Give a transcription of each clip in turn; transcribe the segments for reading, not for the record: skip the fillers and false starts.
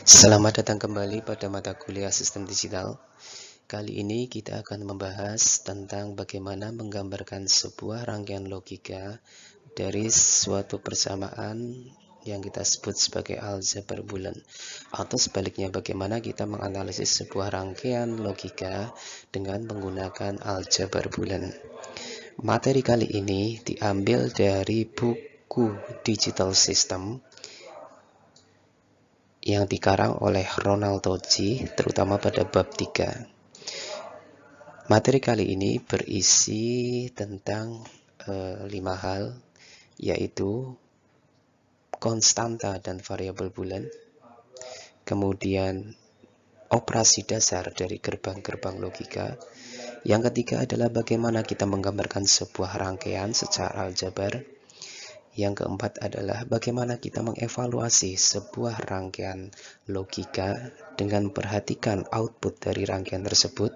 Selamat datang kembali pada mata kuliah Sistem Digital. Kali ini kita akan membahas tentang bagaimana menggambarkan sebuah rangkaian logika dari suatu persamaan yang kita sebut sebagai aljabar bulan, atau sebaliknya bagaimana kita menganalisis sebuah rangkaian logika dengan menggunakan aljabar bulan. Materi kali ini diambil dari buku Digital System yang dikarang oleh Ronald Tocci, terutama pada bab 3. Materi kali ini berisi tentang 5 hal, yaitu konstanta dan variabel bulan, kemudian operasi dasar dari gerbang-gerbang logika, yang ketiga adalah bagaimana kita menggambarkan sebuah rangkaian secara aljabar, yang keempat adalah bagaimana kita mengevaluasi sebuah rangkaian logika dengan memperhatikan output dari rangkaian tersebut.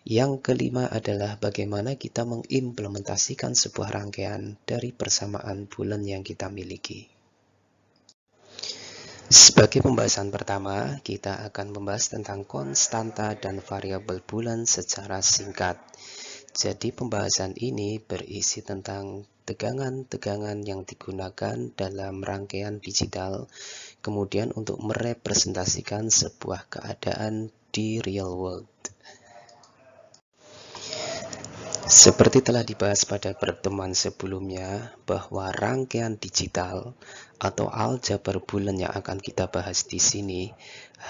Yang kelima adalah bagaimana kita mengimplementasikan sebuah rangkaian dari persamaan bulan yang kita miliki. Sebagai pembahasan pertama, kita akan membahas tentang konstanta dan variabel bulan secara singkat. Jadi pembahasan ini berisi tentang tegangan-tegangan yang digunakan dalam rangkaian digital, kemudian untuk merepresentasikan sebuah keadaan di real world. Seperti telah dibahas pada pertemuan sebelumnya, bahwa rangkaian digital atau aljabar bulan yang akan kita bahas di sini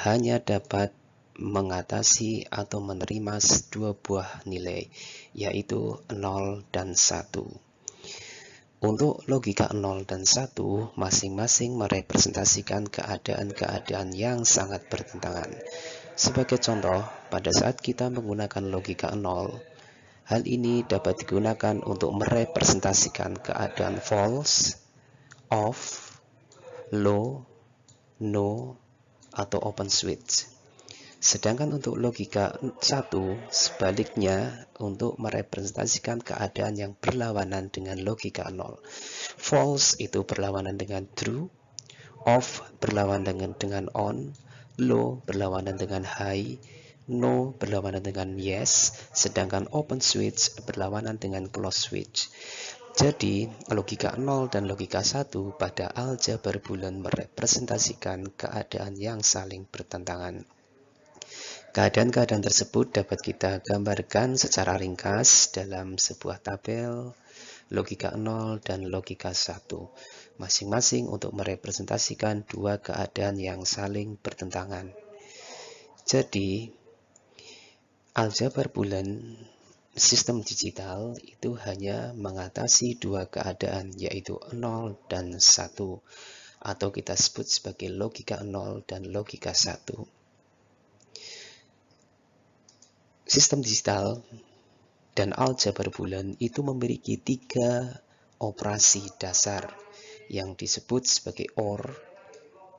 hanya dapat mengatasi atau menerima dua buah nilai, yaitu 0 dan 1. Untuk logika 0 dan 1, masing-masing merepresentasikan keadaan-keadaan yang sangat bertentangan. Sebagai contoh, pada saat kita menggunakan logika 0, hal ini dapat digunakan untuk merepresentasikan keadaan false, off, low, no, atau open switch. Sedangkan untuk logika 1, sebaliknya untuk merepresentasikan keadaan yang berlawanan dengan logika 0. False itu berlawanan dengan true, off berlawanan dengan on, low berlawanan dengan high, no berlawanan dengan yes, sedangkan open switch berlawanan dengan close switch. Jadi, logika 0 dan logika 1 pada aljabar bulan merepresentasikan keadaan yang saling bertentangan. Keadaan-keadaan tersebut dapat kita gambarkan secara ringkas dalam sebuah tabel logika 0 dan logika 1, masing-masing untuk merepresentasikan dua keadaan yang saling bertentangan. Jadi, aljabar bulan sistem digital itu hanya mengatasi dua keadaan, yaitu 0 dan 1, atau kita sebut sebagai logika 0 dan logika 1. Sistem digital dan aljabar bulan itu memiliki 3 operasi dasar yang disebut sebagai OR,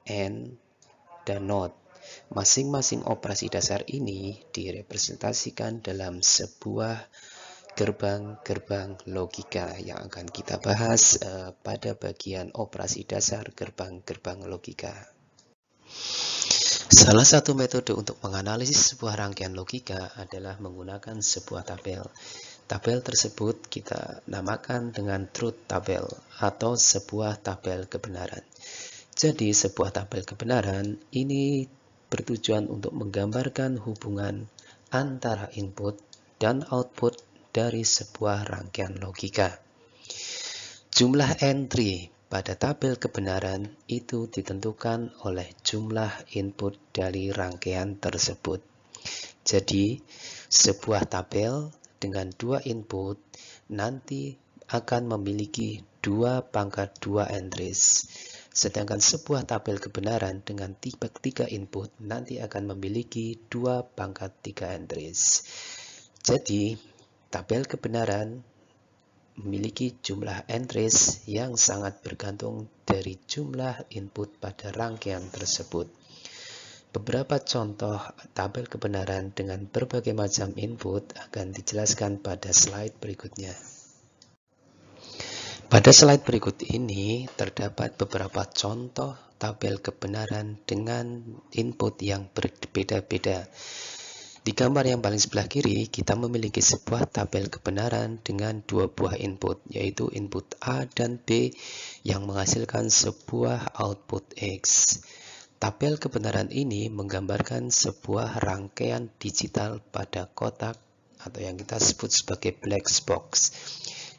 AND, dan NOT. Masing-masing operasi dasar ini direpresentasikan dalam sebuah gerbang-gerbang logika yang akan kita bahas pada bagian operasi dasar gerbang-gerbang logika. Salah satu metode untuk menganalisis sebuah rangkaian logika adalah menggunakan sebuah tabel. Tabel tersebut kita namakan dengan truth table atau sebuah tabel kebenaran. Jadi sebuah tabel kebenaran ini bertujuan untuk menggambarkan hubungan antara input dan output dari sebuah rangkaian logika. Jumlah entry pada tabel kebenaran itu ditentukan oleh jumlah input dari rangkaian tersebut. Jadi, sebuah tabel dengan 2 input nanti akan memiliki 2 pangkat 2 entries. Sedangkan sebuah tabel kebenaran dengan 3 input nanti akan memiliki 2 pangkat 3 entries. Jadi, tabel kebenaran memiliki jumlah entries yang sangat bergantung dari jumlah input pada rangkaian tersebut. Beberapa contoh tabel kebenaran dengan berbagai macam input akan dijelaskan pada slide berikutnya. Pada slide berikut ini terdapat beberapa contoh tabel kebenaran dengan input yang berbeda-beda. Di gambar yang paling sebelah kiri, kita memiliki sebuah tabel kebenaran dengan dua buah input, yaitu input A dan B yang menghasilkan sebuah output X. Tabel kebenaran ini menggambarkan sebuah rangkaian digital pada kotak atau yang kita sebut sebagai black box.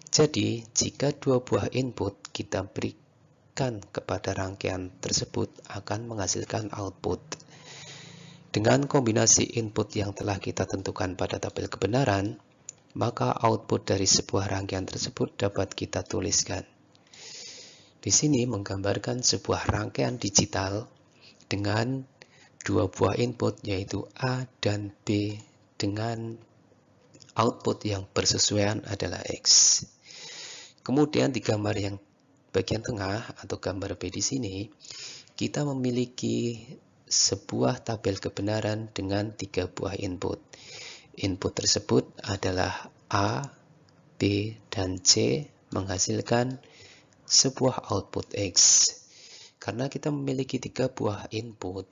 Jadi, jika dua buah input kita berikan kepada rangkaian tersebut akan menghasilkan output. Dengan kombinasi input yang telah kita tentukan pada tabel kebenaran, maka output dari sebuah rangkaian tersebut dapat kita tuliskan. Di sini menggambarkan sebuah rangkaian digital dengan dua buah input yaitu A dan B dengan output yang bersesuaian adalah X. Kemudian di gambar yang bagian tengah atau gambar B di sini, kita memiliki sebuah tabel kebenaran dengan tiga buah input. Input tersebut adalah A, B, dan C menghasilkan sebuah output X. Karena kita memiliki tiga buah input,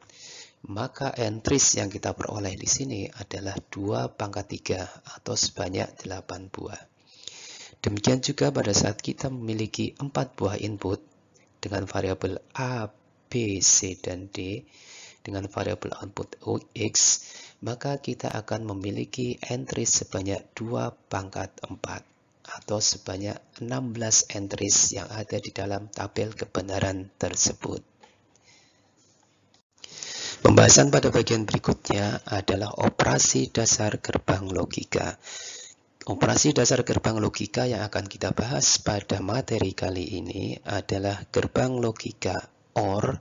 maka entries yang kita peroleh di sini adalah 2 pangkat 3 atau sebanyak 8 buah. Demikian juga pada saat kita memiliki 4 buah input dengan variabel A, B, C, dan D dengan variabel output X, maka kita akan memiliki entry sebanyak 2 pangkat 4 atau sebanyak 16 entries yang ada di dalam tabel kebenaran tersebut. Pembahasan pada bagian berikutnya adalah operasi dasar gerbang logika. Operasi dasar gerbang logika yang akan kita bahas pada materi kali ini adalah gerbang logika OR,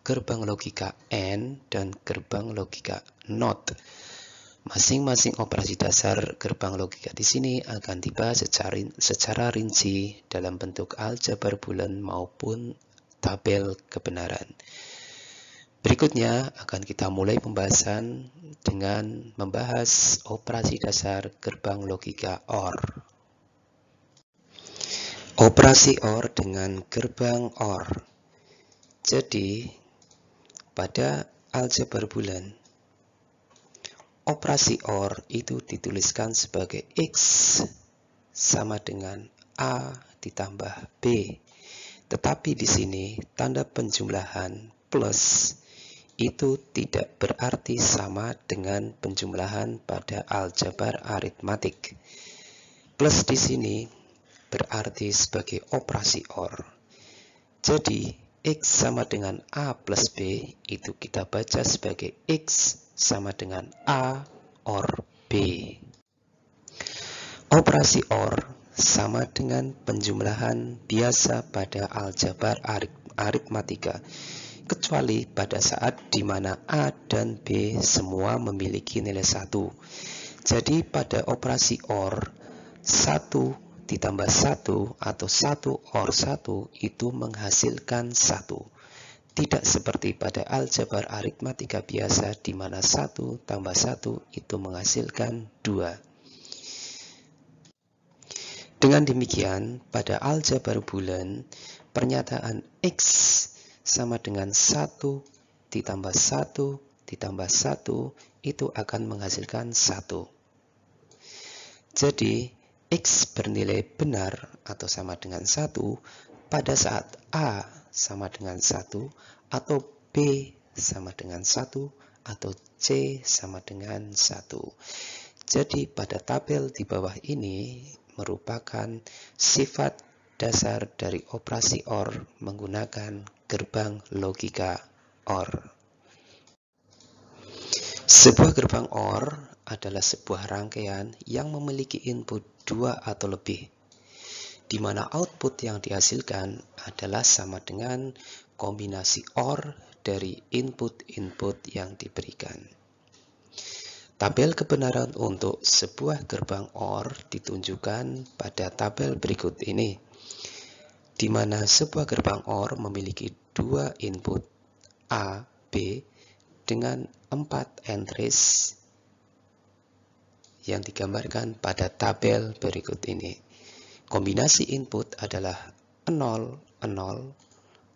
gerbang logika AND, dan gerbang logika NOT. Masing-masing operasi dasar gerbang logika di sini akan dibahas secara rinci dalam bentuk aljabar bulan maupun tabel kebenaran. Berikutnya akan kita mulai pembahasan dengan membahas operasi dasar gerbang logika OR. Operasi OR dengan gerbang OR. Jadi, pada aljabar bulan, operasi OR itu dituliskan sebagai X sama dengan A ditambah B. Tetapi di sini tanda penjumlahan plus itu tidak berarti sama dengan penjumlahan pada aljabar aritmatik. Plus di sini berarti sebagai operasi OR. Jadi, X sama dengan A plus B itu kita baca sebagai X sama dengan A OR B. Operasi OR sama dengan penjumlahan biasa pada aljabar aritmatika, kecuali pada saat di mana A dan B semua memiliki nilai 1. Jadi pada operasi OR, 1 ditambah 1 atau 1 OR 1 itu menghasilkan 1. Tidak seperti pada aljabar aritmatika biasa di mana 1 tambah 1 itu menghasilkan 2. Dengan demikian, pada aljabar bulan, pernyataan X sama dengan 1 ditambah 1 ditambah 1 itu akan menghasilkan 1. Jadi, X bernilai benar atau sama dengan 1 pada saat A sama dengan 1 atau B sama dengan 1 atau C sama dengan 1. Jadi, pada tabel di bawah ini merupakan sifat dasar dari operasi OR menggunakan gerbang logika OR. Sebuah gerbang OR adalah sebuah rangkaian yang memiliki input 2 atau lebih, di mana output yang dihasilkan adalah sama dengan kombinasi OR dari input-input yang diberikan. Tabel kebenaran untuk sebuah gerbang OR ditunjukkan pada tabel berikut ini, di mana sebuah gerbang OR memiliki 2 input A, B dengan 4 entries yang digambarkan pada tabel berikut ini. Kombinasi input adalah 0, 0, 0,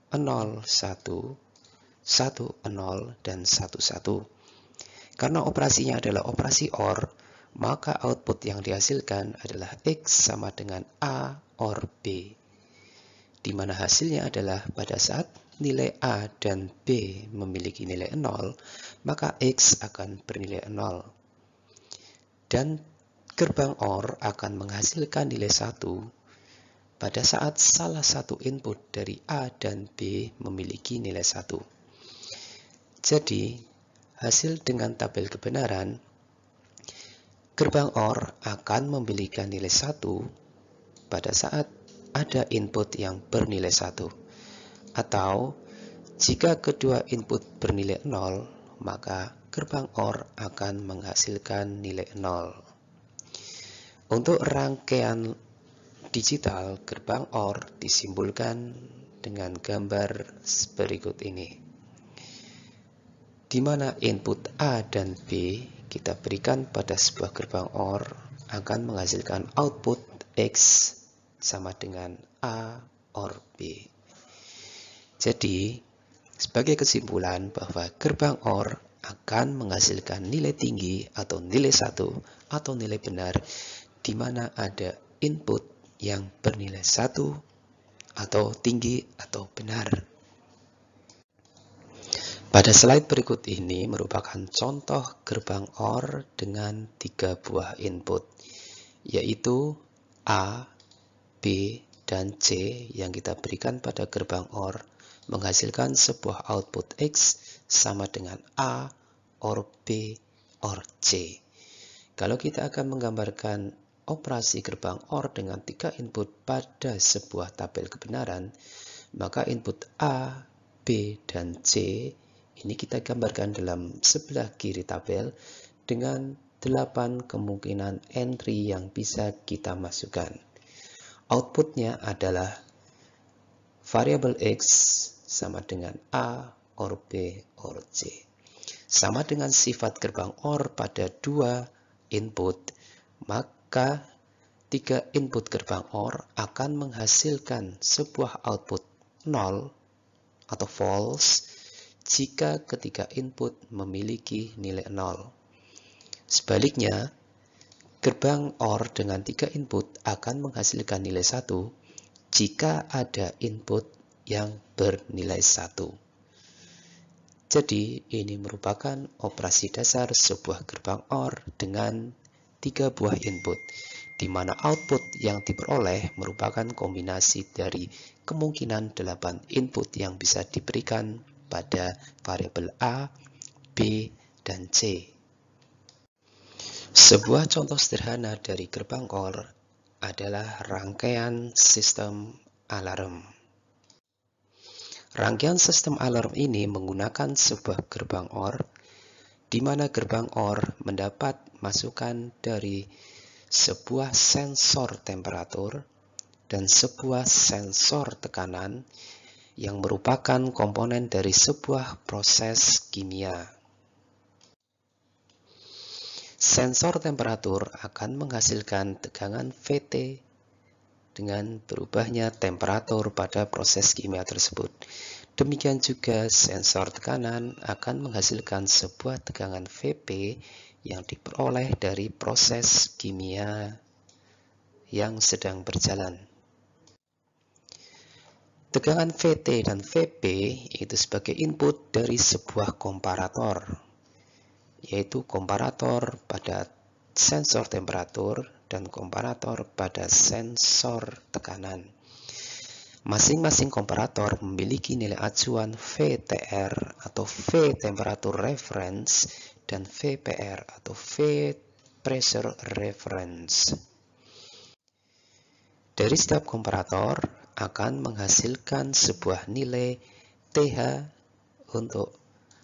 1, 1, 0, dan 1, 1. Karena operasinya adalah operasi OR, maka output yang dihasilkan adalah X sama dengan A OR B, di mana hasilnya adalah pada saat nilai A dan B memiliki nilai 0, maka X akan bernilai 0. Dan gerbang OR akan menghasilkan nilai 1 pada saat salah satu input dari A dan B memiliki nilai 1. Jadi, hasil dengan tabel kebenaran, gerbang OR akan memiliki nilai 1 pada saat ada input yang bernilai 1. Atau, jika kedua input bernilai 0, maka gerbang OR akan menghasilkan nilai 0. Untuk rangkaian digital, gerbang OR disimbolkan dengan gambar berikut ini, di mana input A dan B kita berikan pada sebuah gerbang OR akan menghasilkan output X sama dengan A OR B. Jadi, sebagai kesimpulan bahwa gerbang OR akan menghasilkan nilai tinggi atau nilai 1 atau nilai benar di mana ada input yang bernilai 1 atau tinggi atau benar. Pada slide berikut ini merupakan contoh gerbang OR dengan 3 buah input, yaitu A, B, dan C yang kita berikan pada gerbang OR menghasilkan sebuah output X sama dengan A OR B OR C. Kalau kita akan menggambarkan operasi gerbang OR dengan 3 input pada sebuah tabel kebenaran, maka input A, B, dan C ini kita gambarkan dalam sebelah kiri tabel dengan 8 kemungkinan entry yang bisa kita masukkan. Outputnya adalah variabel X sama dengan A OR B OR C. Sama dengan sifat gerbang OR pada 2 input, maka 3 input gerbang OR akan menghasilkan sebuah output 0 atau false jika ketiga input memiliki nilai 0. Sebaliknya, gerbang OR dengan 3 input akan menghasilkan nilai 1 jika ada input yang bernilai 1. Jadi, ini merupakan operasi dasar sebuah gerbang OR dengan 3 buah input, di mana output yang diperoleh merupakan kombinasi dari kemungkinan 8 input yang bisa diberikan pada variabel A, B, dan C. Sebuah contoh sederhana dari gerbang OR adalah rangkaian sistem alarm. Rangkaian sistem alarm ini menggunakan sebuah gerbang OR, di mana gerbang OR mendapat masukan dari sebuah sensor temperatur dan sebuah sensor tekanan yang merupakan komponen dari sebuah proses kimia. Sensor temperatur akan menghasilkan tegangan Vt dengan berubahnya temperatur pada proses kimia tersebut. Demikian juga sensor tekanan akan menghasilkan sebuah tegangan Vp yang diperoleh dari proses kimia yang sedang berjalan. Tegangan Vt dan Vp itu sebagai input dari sebuah komparator, yaitu komparator pada sensor temperatur dan komparator pada sensor tekanan. Masing-masing komparator memiliki nilai acuan VTR atau V temperatur reference dan VPR atau V pressure reference. Dari setiap komparator akan menghasilkan sebuah nilai TH untuk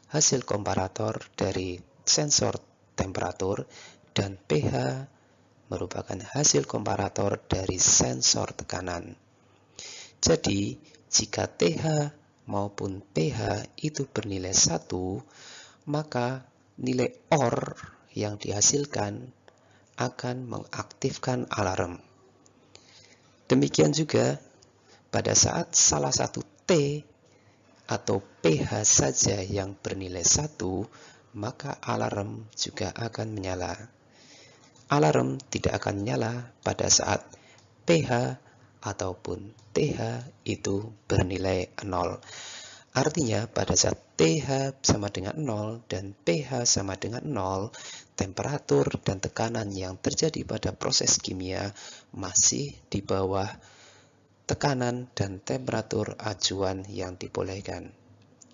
hasil komparator dari sensor temperatur dan pH merupakan hasil komparator dari sensor tekanan. Jadi, jika TH maupun pH itu bernilai 1, maka nilai OR yang dihasilkan akan mengaktifkan alarm. Demikian juga pada saat salah satu T atau pH saja yang bernilai 1, maka alarm juga akan menyala. Alarm tidak akan menyala pada saat pH ataupun TH itu bernilai 0. Artinya pada saat TH sama dengan 0 dan pH sama dengan 0, temperatur dan tekanan yang terjadi pada proses kimia masih di bawah tekanan dan temperatur acuan yang dibolehkan.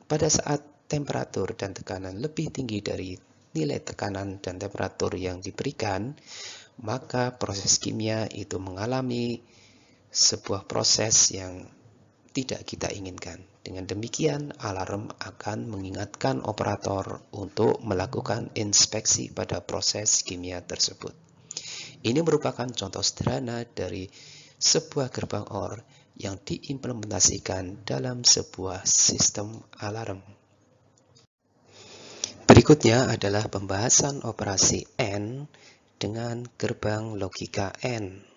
Pada saat temperatur dan tekanan lebih tinggi dari nilai tekanan dan temperatur yang diberikan, maka proses kimia itu mengalami sebuah proses yang tidak kita inginkan. Dengan demikian, alarm akan mengingatkan operator untuk melakukan inspeksi pada proses kimia tersebut. Ini merupakan contoh sederhana dari sebuah gerbang OR yang diimplementasikan dalam sebuah sistem alarm. Berikutnya adalah pembahasan operasi AND dengan gerbang logika AND.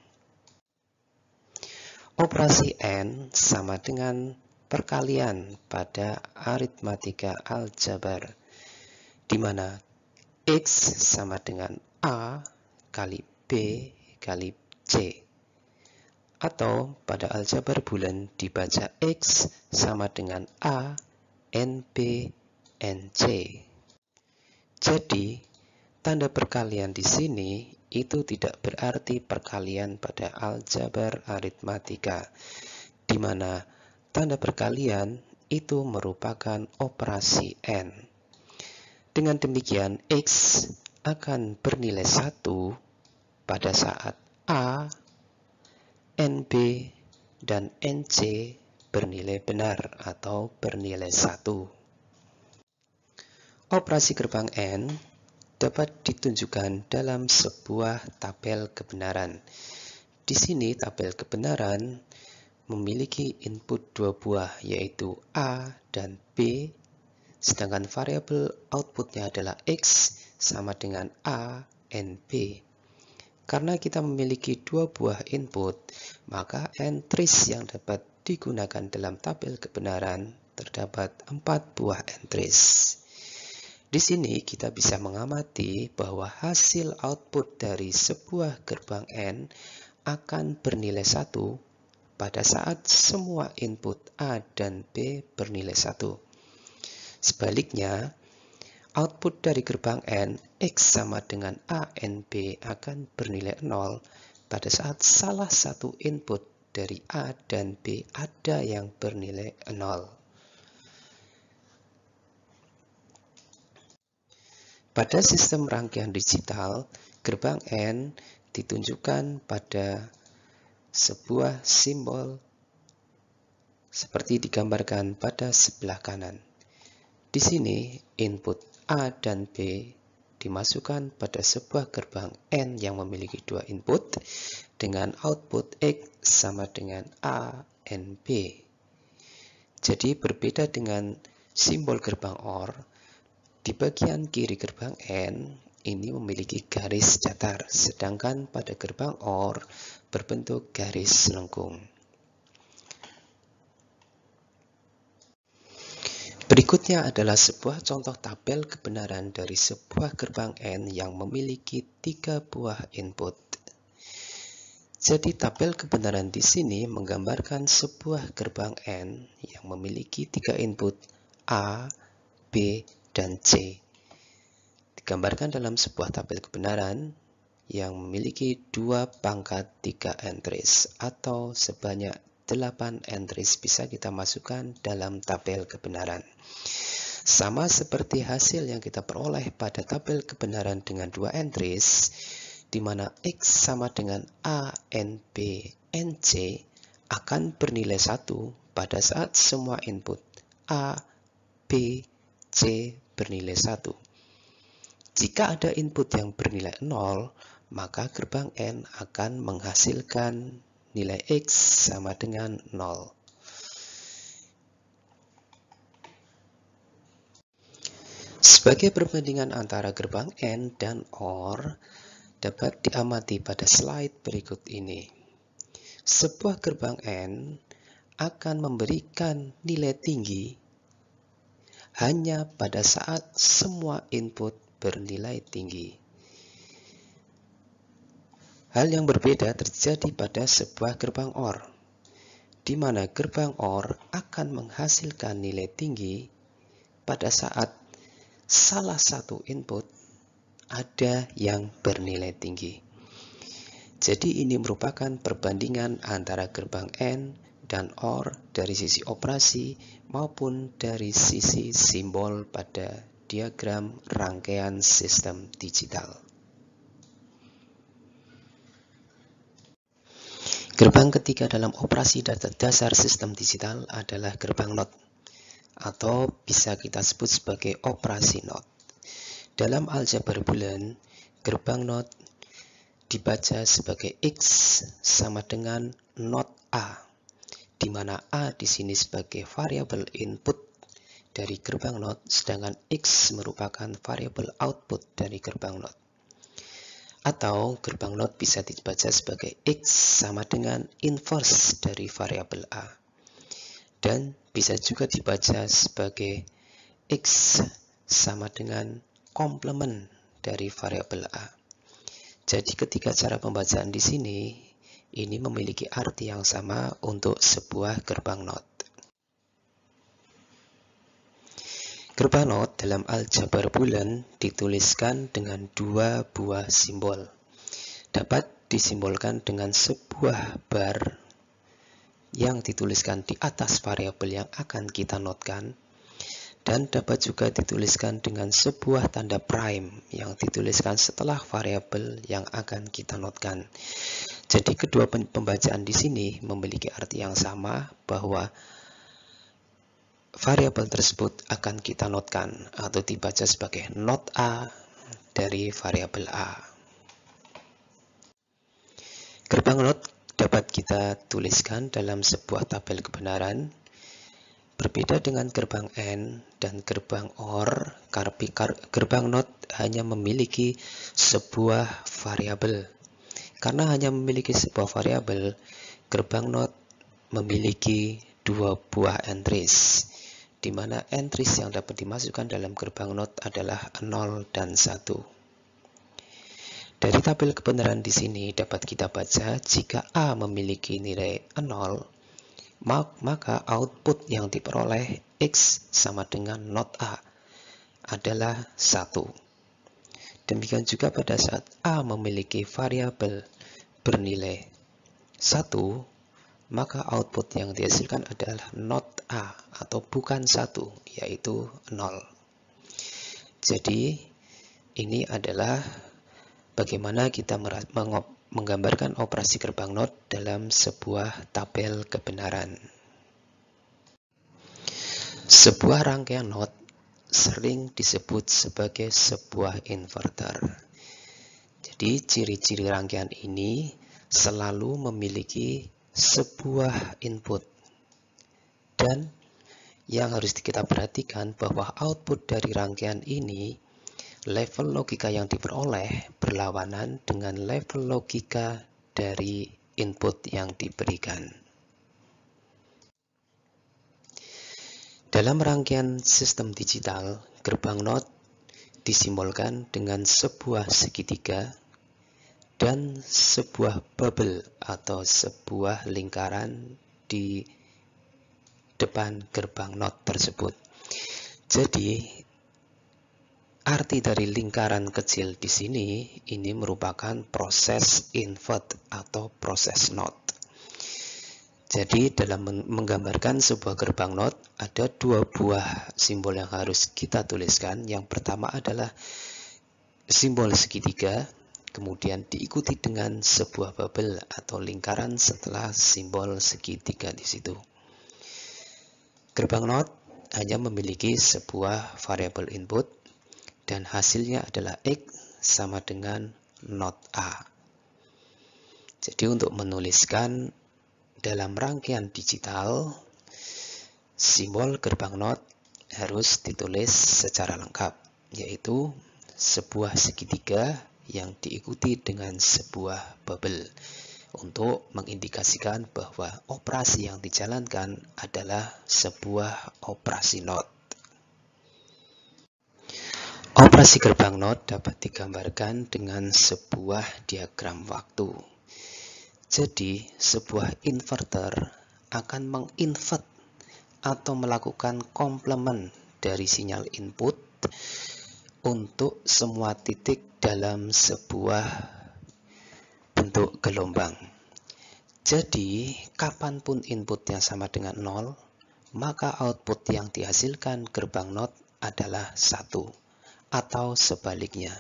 Operasi AND sama dengan perkalian pada aritmatika aljabar, di mana X sama dengan A kali B kali C. Atau pada aljabar bulan dibaca X sama dengan A NB NC. Jadi, tanda perkalian di sini itu tidak berarti perkalian pada aljabar aritmatika, di mana tanda perkalian itu merupakan operasi AND. Dengan demikian, X akan bernilai 1 pada saat A, NB, dan NC bernilai benar atau bernilai 1. Operasi gerbang AND dapat ditunjukkan dalam sebuah tabel kebenaran. Di sini tabel kebenaran memiliki input dua buah, yaitu A dan B, sedangkan variabel outputnya adalah X sama dengan A, NB. Karena kita memiliki dua buah input, maka entries yang dapat digunakan dalam tabel kebenaran terdapat 4 buah entries. Di sini kita bisa mengamati bahwa hasil output dari sebuah gerbang AND akan bernilai 1 pada saat semua input A dan B bernilai 1. Sebaliknya, output dari gerbang AND X sama dengan ANB akan bernilai 0 pada saat salah satu input dari A dan B ada yang bernilai 0. Pada sistem rangkaian digital, gerbang AND ditunjukkan pada sebuah simbol seperti digambarkan pada sebelah kanan. Di sini, input A dan B dimasukkan pada sebuah gerbang AND yang memiliki dua input dengan output X sama dengan A, NB. Jadi berbeda dengan simbol gerbang OR, di bagian kiri gerbang AND ini memiliki garis datar, sedangkan pada gerbang OR berbentuk garis lengkung. Berikutnya adalah sebuah contoh tabel kebenaran dari sebuah gerbang AND yang memiliki 3 buah input. Jadi tabel kebenaran di sini menggambarkan sebuah gerbang AND yang memiliki 3 input A, B, dan C. Digambarkan dalam sebuah tabel kebenaran yang memiliki 2 pangkat 3 entries atau sebanyak 8 entries bisa kita masukkan dalam tabel kebenaran. Sama seperti hasil yang kita peroleh pada tabel kebenaran dengan 2 entries, di mana X sama dengan A, NB, NC akan bernilai 1 pada saat semua input A, B, C bernilai 1. Jika ada input yang bernilai 0, maka gerbang AND akan menghasilkan nilai X sama dengan 0. Sebagai perbandingan antara gerbang AND dan OR dapat diamati pada slide berikut ini. Sebuah gerbang AND akan memberikan nilai tinggi hanya pada saat semua input bernilai tinggi. Hal yang berbeda terjadi pada sebuah gerbang OR, di mana gerbang OR akan menghasilkan nilai tinggi pada saat salah satu input ada yang bernilai tinggi. Jadi ini merupakan perbandingan antara gerbang AND dan OR dari sisi operasi maupun dari sisi simbol pada diagram rangkaian sistem digital. Gerbang ketiga dalam operasi dasar sistem digital adalah gerbang NOT, atau bisa kita sebut sebagai operasi NOT. Dalam aljabar bulan, gerbang NOT dibaca sebagai X sama dengan NOT A, di mana A di sini sebagai variabel input dari gerbang NOT, sedangkan X merupakan variabel output dari gerbang NOT. Atau gerbang NOT bisa dibaca sebagai X sama dengan inverse dari variabel A. Dan bisa juga dibaca sebagai X sama dengan komplement dari variabel A. Jadi ketiga cara pembacaan di sini ini memiliki arti yang sama untuk sebuah gerbang NOT. Gerbang NOT dalam aljabar bulan dituliskan dengan dua buah simbol. Dapat disimbolkan dengan sebuah bar yang dituliskan di atas variabel yang akan kita notkan, dan dapat juga dituliskan dengan sebuah tanda prime yang dituliskan setelah variabel yang akan kita notkan. Jadi kedua pembacaan di sini memiliki arti yang sama, bahwa variabel tersebut akan kita notkan atau dibaca sebagai not A dari variabel A. Gerbang NOT dapat kita tuliskan dalam sebuah tabel kebenaran. Berbeda dengan gerbang AND dan gerbang OR, gerbang NOT hanya memiliki sebuah variabel. Karena hanya memiliki sebuah variabel, gerbang NOT memiliki dua buah entries, di mana entries yang dapat dimasukkan dalam gerbang NOT adalah 0 dan 1. Dari tabel kebenaran di sini dapat kita baca, jika A memiliki nilai 0, maka output yang diperoleh X sama dengan not A adalah 1. Demikian juga pada saat A memiliki variabel bernilai 1, maka output yang dihasilkan adalah not A atau bukan 1, yaitu 0. Jadi ini adalah bagaimana kita menggambarkan operasi gerbang NOT dalam sebuah tabel kebenaran. Sebuah rangkaian NOT sering disebut sebagai sebuah inverter. Jadi ciri-ciri rangkaian ini selalu memiliki sebuah input. Dan yang harus kita perhatikan bahwa output dari rangkaian ini, level logika yang diperoleh berlawanan dengan level logika dari input yang diberikan. Dalam rangkaian sistem digital, gerbang NOT disimbolkan dengan sebuah segitiga dan sebuah bubble atau sebuah lingkaran di depan gerbang NOT tersebut. Jadi arti dari lingkaran kecil di sini ini merupakan proses invert atau proses NOT. Jadi dalam menggambarkan sebuah gerbang NOT ada dua buah simbol yang harus kita tuliskan. Yang pertama adalah simbol segitiga, kemudian diikuti dengan sebuah bubble atau lingkaran setelah simbol segitiga di situ. Gerbang NOT hanya memiliki sebuah variabel input dan hasilnya adalah X sama dengan not A. Jadi untuk menuliskan dalam rangkaian digital, simbol gerbang NOT harus ditulis secara lengkap, yaitu sebuah segitiga yang diikuti dengan sebuah bubble. untuk mengindikasikan bahwa operasi yang dijalankan adalah sebuah operasi NOT. Operasi gerbang NOT dapat digambarkan dengan sebuah diagram waktu. Jadi, sebuah inverter akan menginvert atau melakukan komplement dari sinyal input untuk semua titik dalam sebuah bentuk gelombang. Jadi, kapanpun inputnya sama dengan 0, maka output yang dihasilkan gerbang NOT adalah 1, atau sebaliknya.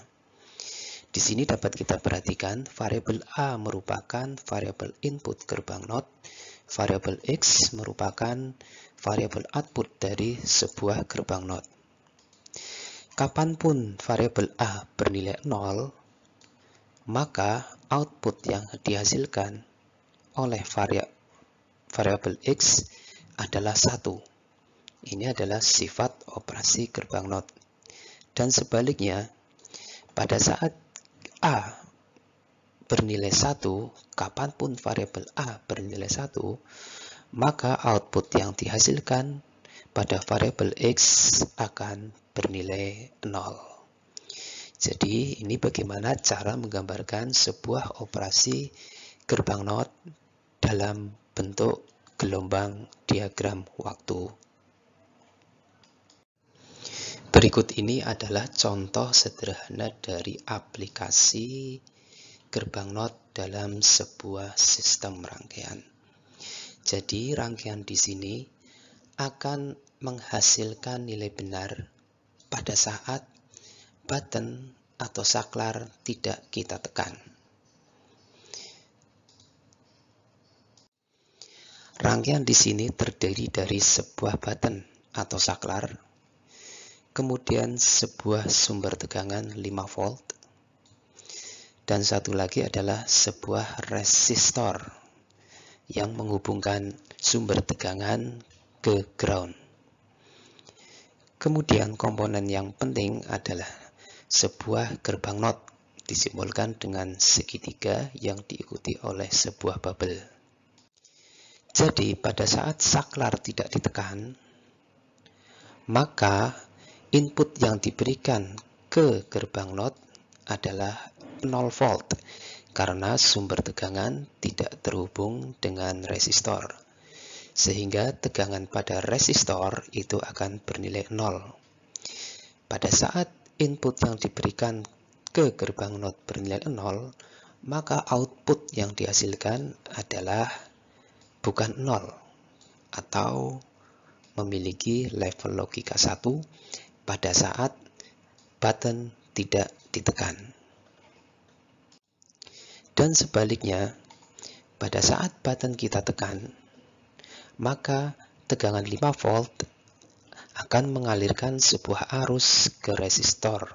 Di sini dapat kita perhatikan variabel A merupakan variabel input gerbang NOT, variabel X merupakan variabel output dari sebuah gerbang NOT. Kapanpun variabel A bernilai 0, maka output yang dihasilkan oleh variabel X adalah 1. Ini adalah sifat operasi gerbang NOT. Dan sebaliknya, pada saat A bernilai 1, kapanpun variabel A bernilai 1, maka output yang dihasilkan pada variabel X akan bernilai 0. Jadi ini bagaimana cara menggambarkan sebuah operasi gerbang NOT dalam bentuk gelombang diagram waktu. Berikut ini adalah contoh sederhana dari aplikasi gerbang NOT dalam sebuah sistem rangkaian. Jadi rangkaian di sini akan menghasilkan nilai benar pada saat button atau saklar tidak kita tekan. Rangkaian di sini terdiri dari sebuah button atau saklar, kemudian sebuah sumber tegangan 5 volt, dan satu lagi adalah sebuah resistor yang menghubungkan sumber tegangan ke ground. Kemudian komponen yang penting adalah sebuah gerbang NOT, disimbolkan dengan segitiga yang diikuti oleh sebuah bubble. Jadi pada saat saklar tidak ditekan, maka input yang diberikan ke gerbang NOT adalah 0 volt karena sumber tegangan tidak terhubung dengan resistor, sehingga tegangan pada resistor itu akan bernilai 0. Pada saat input yang diberikan ke gerbang NOT bernilai 0, maka output yang dihasilkan adalah bukan 0 atau memiliki level logika 1 pada saat button tidak ditekan. Dan sebaliknya, pada saat button kita tekan, maka tegangan 5 volt akan mengalirkan sebuah arus ke resistor.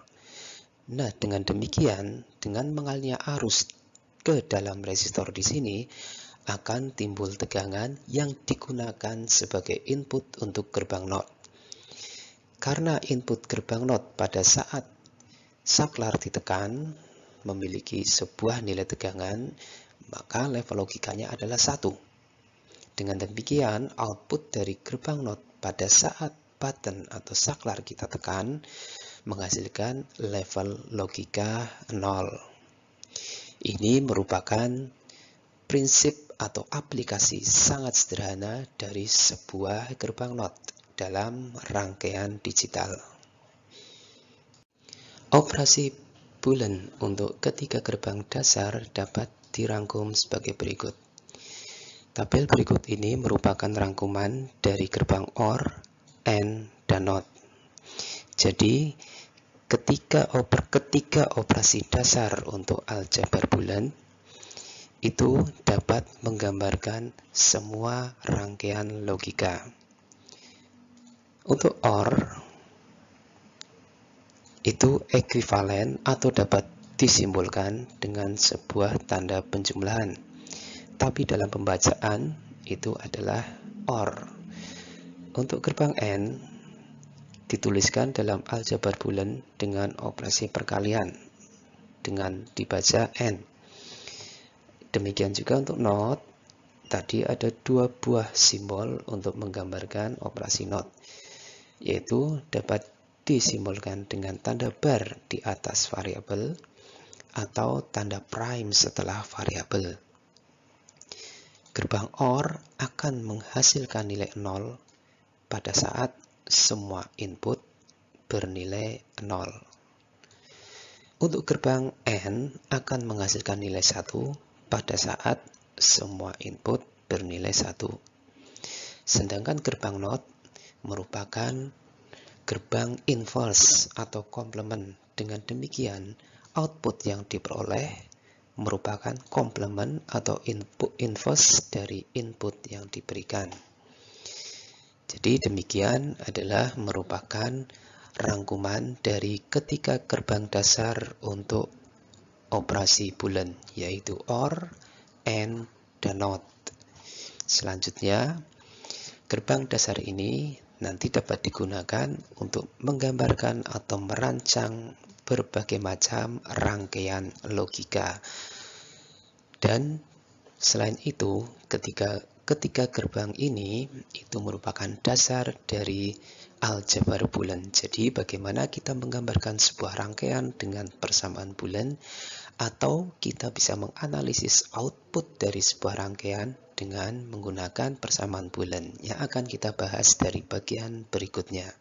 Nah, dengan demikian, dengan mengalirnya arus ke dalam resistor di sini, akan timbul tegangan yang digunakan sebagai input untuk gerbang NOT. Karena input gerbang NOT pada saat saklar ditekan memiliki sebuah nilai tegangan, maka level logikanya adalah 1. Dengan demikian, output dari gerbang NOT pada saat button atau saklar kita tekan menghasilkan level logika 0. Ini merupakan prinsip atau aplikasi sangat sederhana dari sebuah gerbang NOT dalam rangkaian digital. Operasi Boolean untuk ketiga gerbang dasar dapat dirangkum sebagai berikut. Tabel berikut ini merupakan rangkuman dari gerbang OR, AND, dan NOT. Jadi, ketiga operasi dasar untuk aljabar Boolean itu dapat menggambarkan semua rangkaian logika. Untuk OR, itu ekuivalen atau dapat disimbolkan dengan sebuah tanda penjumlahan. Tapi dalam pembacaan itu adalah OR. Untuk gerbang AND dituliskan dalam aljabar Boolean dengan operasi perkalian dengan dibaca AND. Demikian juga untuk not. Tadi ada dua buah simbol untuk menggambarkan operasi not, yaitu dapat disimbolkan dengan tanda bar di atas variabel atau tanda prime setelah variabel. Gerbang OR akan menghasilkan nilai 0 pada saat semua input bernilai 0. Untuk gerbang AND akan menghasilkan nilai 1 pada saat semua input bernilai 1. Sedangkan gerbang NOT merupakan gerbang inverse atau komplement. Dengan demikian, output yang diperoleh merupakan komplement atau input inverse dari input yang diberikan. Jadi demikian adalah merupakan rangkuman dari ketiga gerbang dasar untuk operasi boolean, yaitu OR, AND, dan NOT. Selanjutnya, gerbang dasar ini nanti dapat digunakan untuk menggambarkan atau merancang berbagai macam rangkaian logika. Dan selain itu, ketiga gerbang ini itu merupakan dasar dari aljabar boolean. Jadi bagaimana kita menggambarkan sebuah rangkaian dengan persamaan boolean, atau kita bisa menganalisis output dari sebuah rangkaian dengan menggunakan persamaan boolean yang akan kita bahas dari bagian berikutnya.